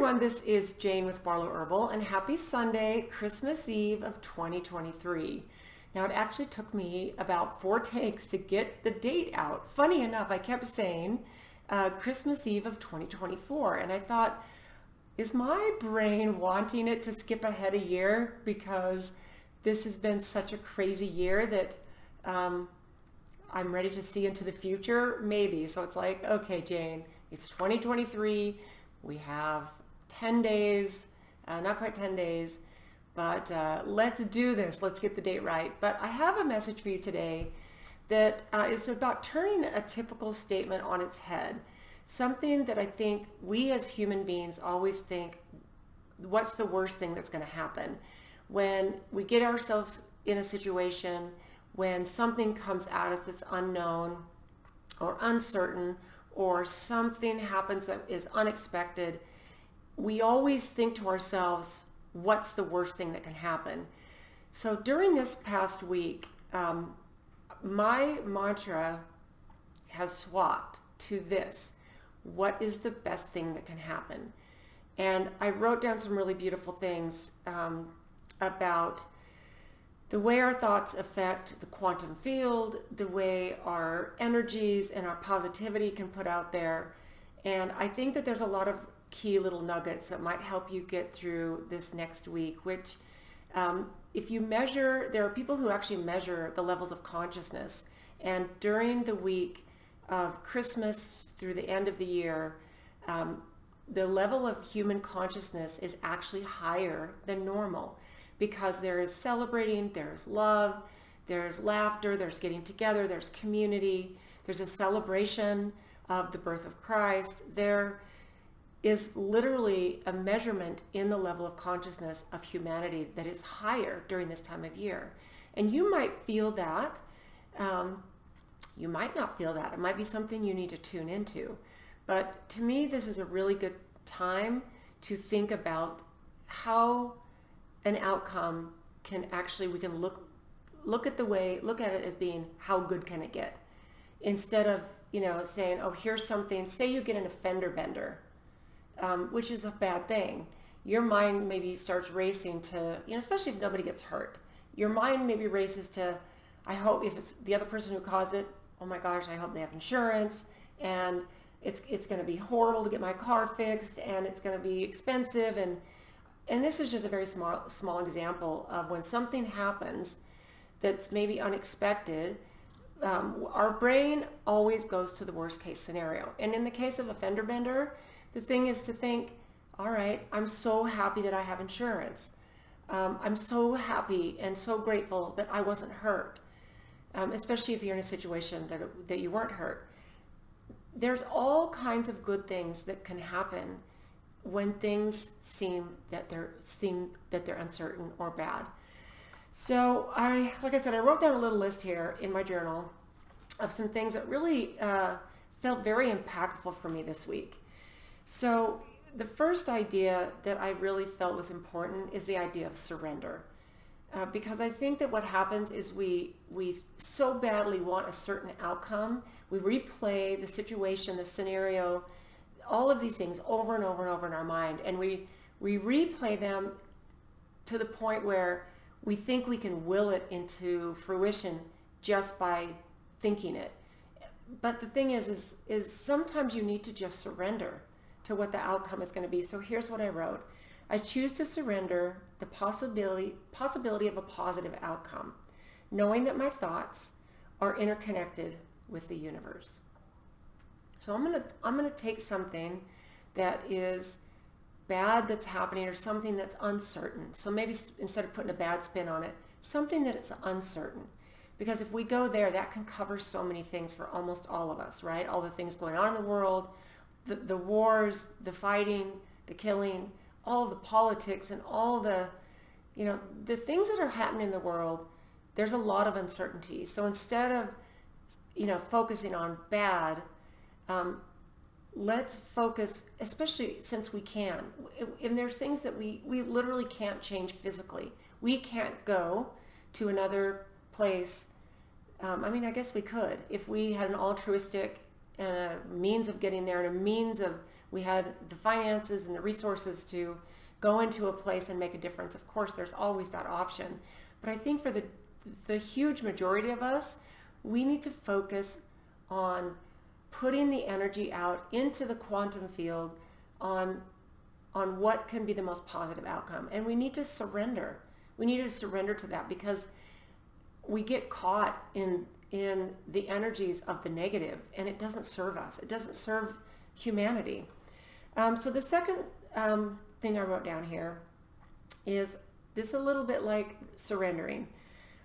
everyone, this is Jane with Barlow Herbal, and happy Sunday, Christmas Eve of 2023. Now, it actually took me about 4 takes to get the date out. Funny enough, I kept saying Christmas Eve of 2024, and I thought, is my brain wanting it to skip ahead a year because this has been such a crazy year that I'm ready to see into the future? Maybe. So it's like, okay, Jane, it's 2023. We have 10 days, not quite 10 days, but let's do this. Let's get the date right. But I have a message for you today that is about turning a typical statement on its head. Something that I think we as human beings always think, what's the worst thing that's going to happen? When we get ourselves in a situation, when something comes at us that's unknown or uncertain, or something happens that is unexpected, we always think to ourselves, what's the worst thing that can happen? So during this past week, my mantra has swapped to this: what is the best thing that can happen? And I wrote down some really beautiful things about the way our thoughts affect the quantum field, the way our energies and our positivity can put out there. And I think that there's a lot of key little nuggets that might help you get through this next week, which if you measure, there are people who actually measure the levels of consciousness. And during the week of Christmas through the end of the year, the level of human consciousness is actually higher than normal, because there is celebrating, there's love, there's laughter, there's getting together, there's community, there's a celebration of the birth of Christ. There is literally a measurement in the level of consciousness of humanity that is higher during this time of year. And you might feel that. You might not feel that. It might be something you need to tune into. But to me, this is a really good time to think about how an outcome can actually, we can look at it as being, how good can it get? Instead of, saying, oh, here's something, say you get in a fender bender, which is a bad thing. Your mind maybe starts racing to, especially if nobody gets hurt. Your mind maybe races to, I hope, if it's the other person who caused it, oh my gosh, I hope they have insurance, and it's going to be horrible to get my car fixed, and it's going to be expensive, and this is just a very small example of when something happens that's maybe unexpected. Our brain always goes to the worst case scenario. And in the case of a fender bender, the thing is to think, all right, I'm so happy that I have insurance. I'm so happy and so grateful that I wasn't hurt, especially if you're in a situation that you weren't hurt. There's all kinds of good things that can happen when things seem that they're uncertain or bad. So like I said, I wrote down a little list here in my journal of some things that really felt very impactful for me this week. So the first idea that I really felt was important is the idea of surrender. Because I think that what happens is we so badly want a certain outcome. We replay the situation, the scenario, all of these things over and over and over in our mind, and we replay them to the point where we think we can will it into fruition just by thinking it. But the thing is sometimes you need to just surrender to what the outcome is going to be. So here's what I wrote: I choose to surrender the possibility of a positive outcome, knowing that my thoughts are interconnected with the universe. So I'm gonna take something that is bad that's happening, or something that's uncertain. So maybe instead of putting a bad spin on it, something that is uncertain. Because if we go there, that can cover so many things for almost all of us, right? All the things going on in the world, the wars, the fighting, the killing, all the politics, and all the things that are happening in the world. There's a lot of uncertainty. So instead of focusing on bad, let's focus, especially since we can. And there's things that we literally can't change physically. We can't go to another place. I guess we could if we had an altruistic means of getting there, and a means of we had the finances and the resources to go into a place and make a difference. Of course, there's always that option. But I think for the huge majority of us, we need to focus on putting the energy out into the quantum field on what can be the most positive outcome. And we need to surrender. We need to surrender to that, because we get caught in the energies of the negative, and it doesn't serve us. It doesn't serve humanity. So the second thing I wrote down here is this, a little bit like surrendering.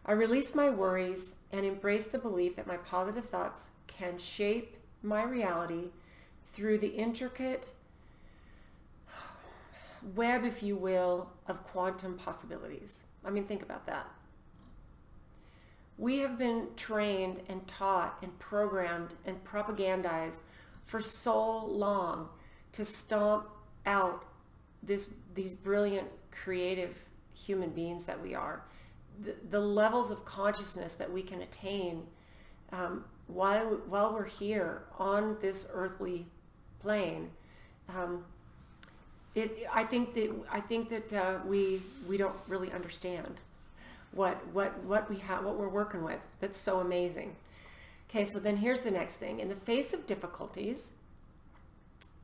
I release my worries and embrace the belief that my positive thoughts can shape my reality through the intricate web, if you will, of quantum possibilities. I mean, think about that. We have been trained and taught and programmed and propagandized for so long to stomp out these brilliant, creative human beings that we are. The levels of consciousness that we can attain while we're here on this earthly plane. I think that we don't really understand what we have, what we're working with. That's so amazing. Okay, so then here's the next thing. In the face of difficulties,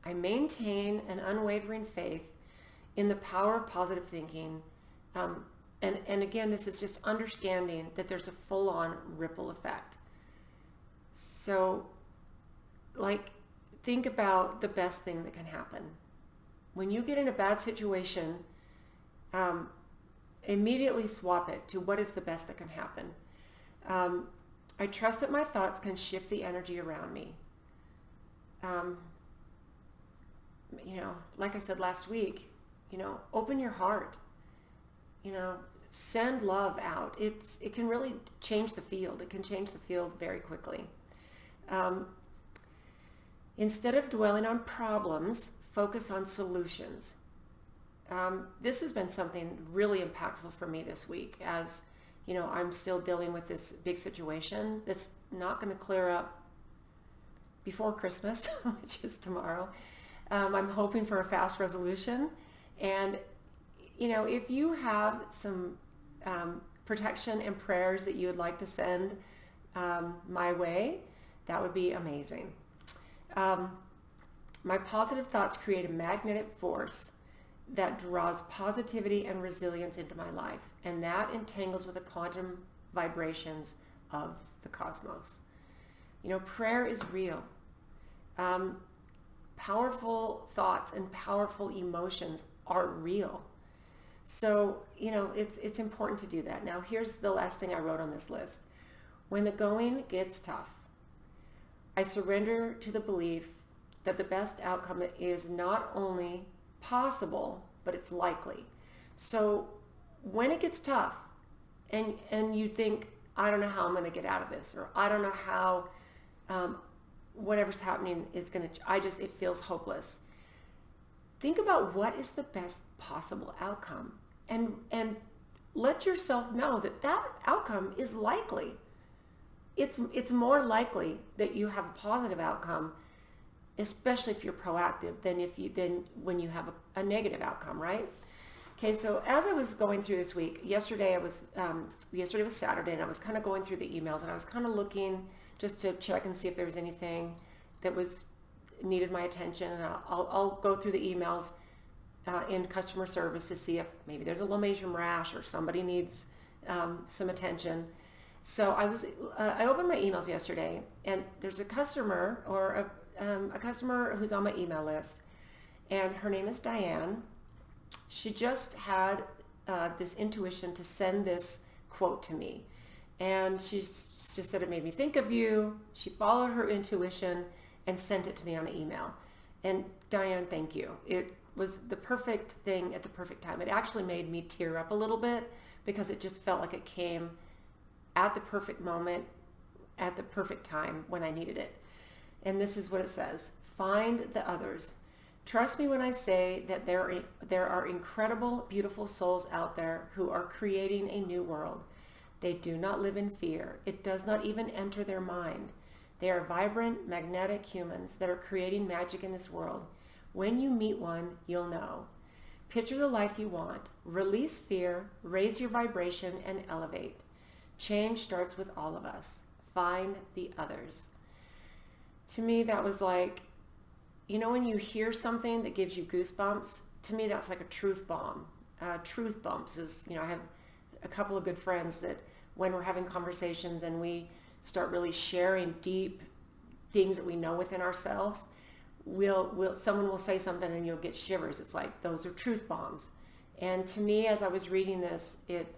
I maintain an unwavering faith in the power of positive thinking. And again, this is just understanding that there's a full-on ripple effect. So, like, think about the best thing that can happen. When you get in a bad situation, immediately swap it to what is the best that can happen. I trust that my thoughts can shift the energy around me. Like I said last week, open your heart. Send love out. It can really change the field. It can change the field very quickly. Instead of dwelling on problems, focus on solutions. This has been something really impactful for me this week, as I'm still dealing with this big situation that's not going to clear up before Christmas, which is tomorrow. I'm hoping for a fast resolution. And if you have some protection and prayers that you would like to send my way, that would be amazing. My positive thoughts create a magnetic force that draws positivity and resilience into my life, and that entangles with the quantum vibrations of the cosmos. Prayer is real. Powerful thoughts and powerful emotions are real. So, it's important to do that. Now, here's the last thing I wrote on this list. When the going gets tough, I surrender to the belief that the best outcome is not only possible, but it's likely. So when it gets tough and you think, I don't know how I'm going to get out of this, or I don't know how whatever's happening is going to, it feels hopeless. Think about what is the best possible outcome, and let yourself know that outcome is likely. It's more likely that you have a positive outcome, especially if you're proactive, than when you have a negative outcome, right? Okay, so as I was going through this week, yesterday was Saturday, and I was kind of going through the emails, and I was kind of looking just to check and see if there was anything that needed my attention, and I'll go through the emails in customer service to see if maybe there's a low measure rash or somebody needs some attention. So I opened my emails yesterday, and there's a customer or a customer who's on my email list, and her name is Diane. She just had this intuition to send this quote to me, and she just said it made me think of you. She followed her intuition and sent it to me on an email. And Diane, thank you. It was the perfect thing at the perfect time. It actually made me tear up a little bit because it just felt like it came at the perfect moment, at the perfect time when I needed it. And this is what it says: find the others. Trust me when I say that there are incredible, beautiful souls out there who are creating a new world. They do not live in fear. It does not even enter their mind. They are vibrant, magnetic humans that are creating magic in this world. When you meet one, you'll know. Picture the life you want. Release fear, raise your vibration, and elevate. Change starts with all of us. Find the others. To me, that was like, when you hear something that gives you goosebumps, to me, that's like a truth bomb. Truth bumps is, I have a couple of good friends that when we're having conversations and we start really sharing deep things that we know within ourselves, someone will say something and you'll get shivers. It's like, those are truth bombs. And to me, as I was reading this, it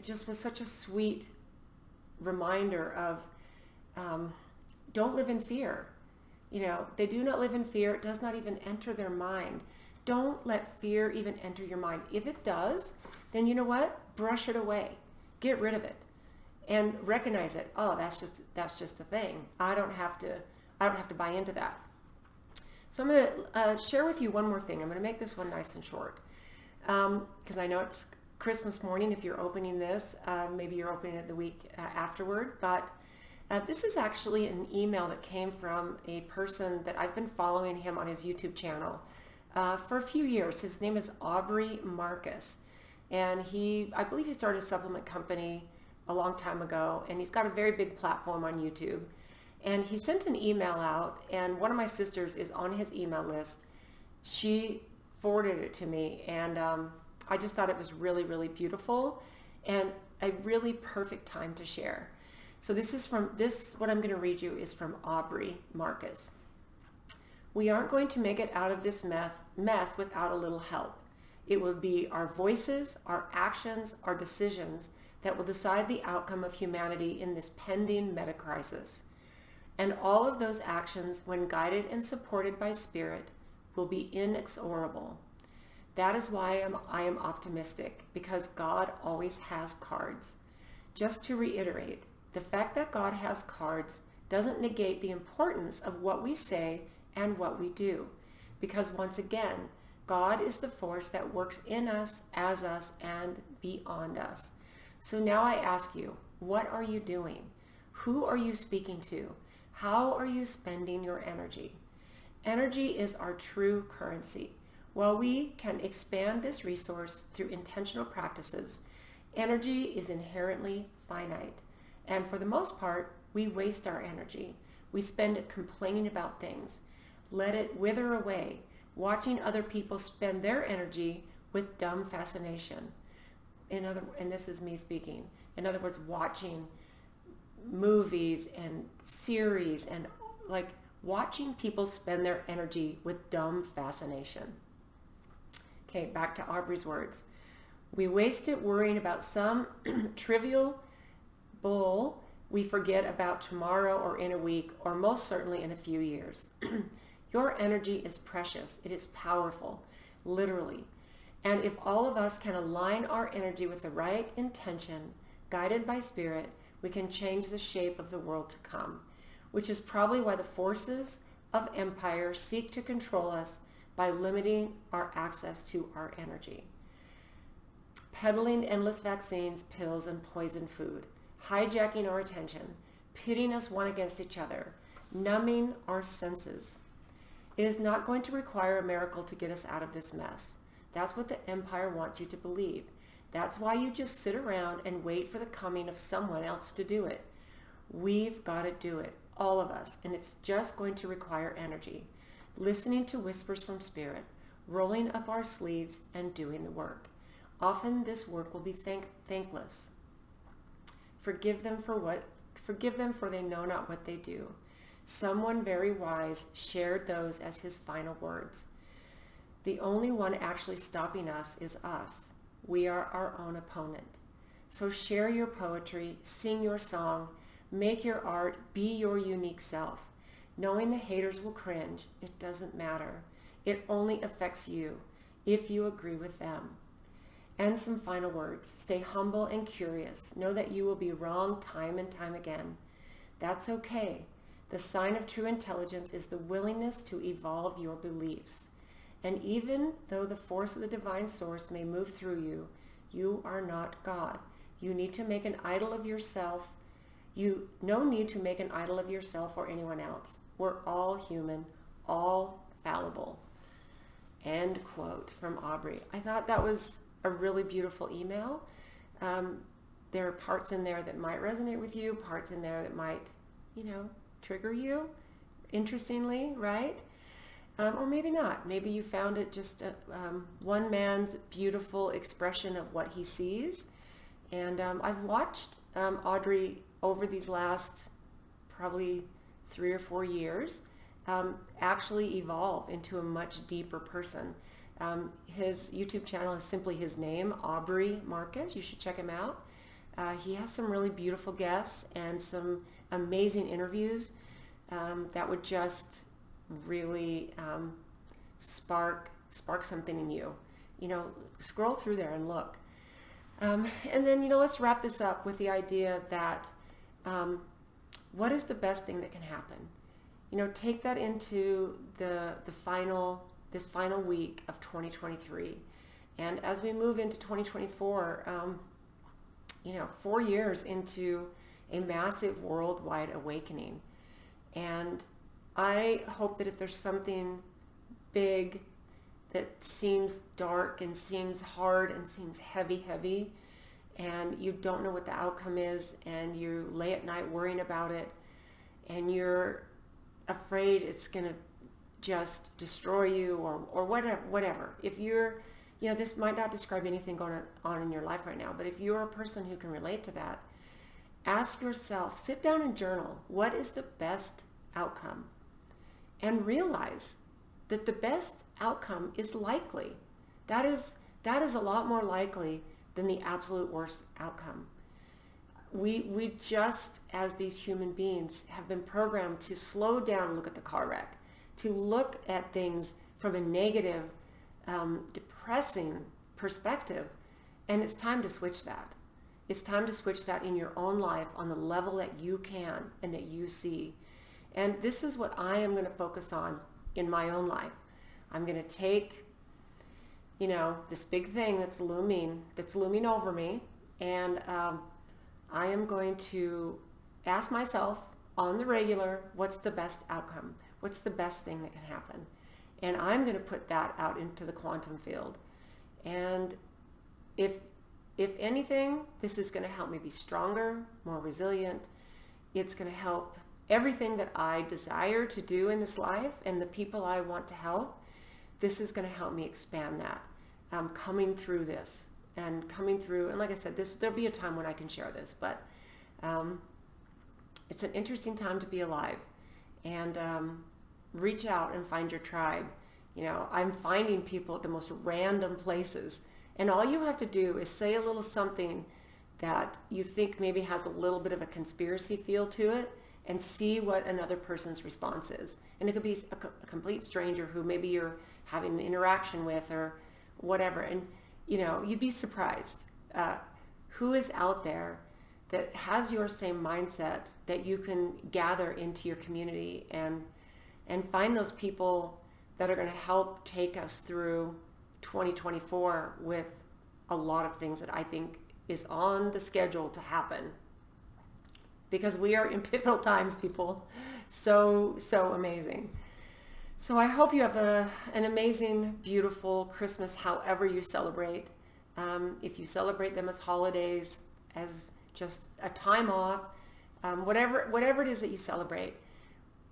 just was such a sweet reminder of, don't live in fear. They do not live in fear. It does not even enter their mind. Don't let fear even enter your mind. If it does, then you know what? Brush it away. Get rid of it. And recognize it. Oh, that's just a thing. I don't have to buy into that. So I'm going to share with you one more thing. I'm going to make this one nice and short. Because I know it's Christmas morning if you're opening this. Maybe you're opening it the week afterward. But this is actually an email that came from a person that I've been following him on his YouTube channel for a few years. His name is Aubreys Message. And I believe he started a supplement company a long time ago. And he's got a very big platform on YouTube. And he sent an email out, and one of my sisters is on his email list. She forwarded it to me, and I just thought it was really, really beautiful and a really perfect time to share. So what I'm going to read you is from Aubreys Message. We aren't going to make it out of this mess without a little help. It will be our voices, our actions, our decisions that will decide the outcome of humanity in this pending meta crisis. And all of those actions, when guided and supported by Spirit, will be inexorable. That is why I am optimistic, because God always has cards. Just to reiterate, the fact that God has cards doesn't negate the importance of what we say and what we do, because once again, God is the force that works in us, as us, and beyond us. So now I ask you, what are you doing? Who are you speaking to? How are you spending your energy? Energy is our true currency. While we can expand this resource through intentional practices, energy is inherently finite. And for the most part, we waste our energy. We spend it complaining about things. Let it wither away, watching other people spend their energy with dumb fascination. And this is me speaking. In other words, watching movies and series and like watching people spend their energy with dumb fascination. Okay, back to Aubrey's words. We waste it worrying about some trivial bull we forget about tomorrow or in a week or most certainly in a few years. Your energy is precious. It is powerful, literally. And if all of us can align our energy with the right intention, guided by Spirit, we can change the shape of the world to come, which is probably why the forces of empire seek to control us by limiting our access to our energy. Peddling endless vaccines, pills, and poison food, hijacking our attention, pitting us one against each other, numbing our senses. It is not going to require a miracle to get us out of this mess. That's what the empire wants you to believe. That's why you just sit around and wait for the coming of someone else to do it. We've got to do it, all of us, and it's just going to require energy. Listening to whispers from Spirit, rolling up our sleeves, and doing the work. Often this work will be thankless. Forgive them for they know not what they do. Someone very wise shared those as his final words. The only one actually stopping us is us. We are our own opponent. So share your poetry, sing your song, make your art, be your unique self. Knowing the haters will cringe, it doesn't matter. It only affects you if you agree with them. And some final words. Stay humble and curious. Know that you will be wrong time and time again. That's okay. The sign of true intelligence is the willingness to evolve your beliefs. And even though the force of the divine source may move through you, you are not God. You need to make an idol of yourself. No need to make an idol of yourself or anyone else. We're all human, all fallible. End quote from Aubrey. I thought that was a really beautiful email. There are parts in there that might resonate with you, parts in there that might, trigger you, interestingly, right? Or maybe not. Maybe you found it just one man's beautiful expression of what he sees. And I've watched Audrey over these last probably 3 or 4 years actually evolve into a much deeper person. His YouTube channel is simply his name, Aubrey Marcus. You should check him out. He has some really beautiful guests and some amazing interviews that would just really spark something in you. Scroll through there and look. And then, let's wrap this up with the idea that what is the best thing that can happen? Take that into this final week of 2023. And as we move into 2024, 4 years into a massive worldwide awakening. And I hope that if there's something big that seems dark and seems hard and seems heavy, and you don't know what the outcome is, and you lay at night worrying about it, and you're afraid it's going to just destroy you or whatever. If you're, this might not describe anything going on in your life right now, but if you're a person who can relate to that, ask yourself, sit down and journal, what is the best outcome? And realize that the best outcome is likely. That is a lot more likely than the absolute worst outcome. We just, as these human beings, have been programmed to slow down and look at the car wreck, to look at things from a negative, depressing perspective. And it's time to switch that. It's time to switch that in your own life on the level that you can and that you see. And this is what I am going to focus on in my own life. I'm going to take, this big thing that's looming over me, and I am going to ask myself on the regular, what's the best outcome? What's the best thing that can happen? And I'm going to put that out into the quantum field. And if anything, this is going to help me be stronger, more resilient. It's going to help everything that I desire to do in this life and the people I want to help. This is going to help me expand that. Coming through this and like I said, there'll be a time when I can share this, but it's an interesting time to be alive. And reach out and find your tribe. I'm finding people at the most random places, and all you have to do is say a little something that you think maybe has a little bit of a conspiracy feel to it, and see what another person's response is. And it could be a complete stranger who maybe you're having an interaction with or whatever. And, you'd be surprised who is out there that has your same mindset that you can gather into your community and find those people that are going to help take us through 2024 with a lot of things that I think is on the schedule to happen. Because we are in pivotal times, people. So amazing. So I hope you have an amazing, beautiful Christmas, however you celebrate. If you celebrate them as holidays, as just a time off, whatever it is that you celebrate,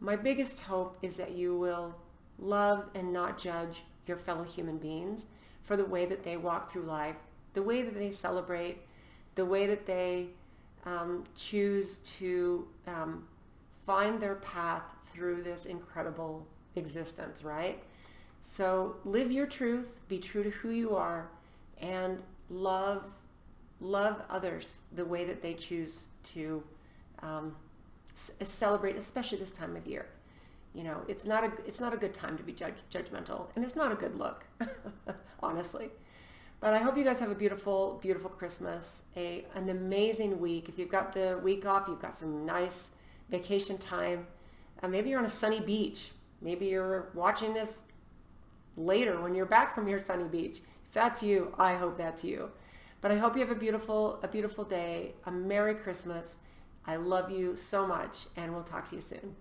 my biggest hope is that you will love and not judge your fellow human beings for the way that they walk through life, the way that they celebrate, the way that they choose to find their path through this incredible existence, right? So live your truth, be true to who you are, and love others the way that they choose to celebrate, especially this time of year. It's not a good time to be judgmental, and it's not a good look, honestly. But I hope you guys have a beautiful, beautiful Christmas, an amazing week. If you've got the week off, you've got some nice vacation time. Maybe you're on a sunny beach. Maybe you're watching this later when you're back from your sunny beach. If that's you, I hope that's you. But I hope you have a beautiful day, a Merry Christmas. I love you so much, and we'll talk to you soon.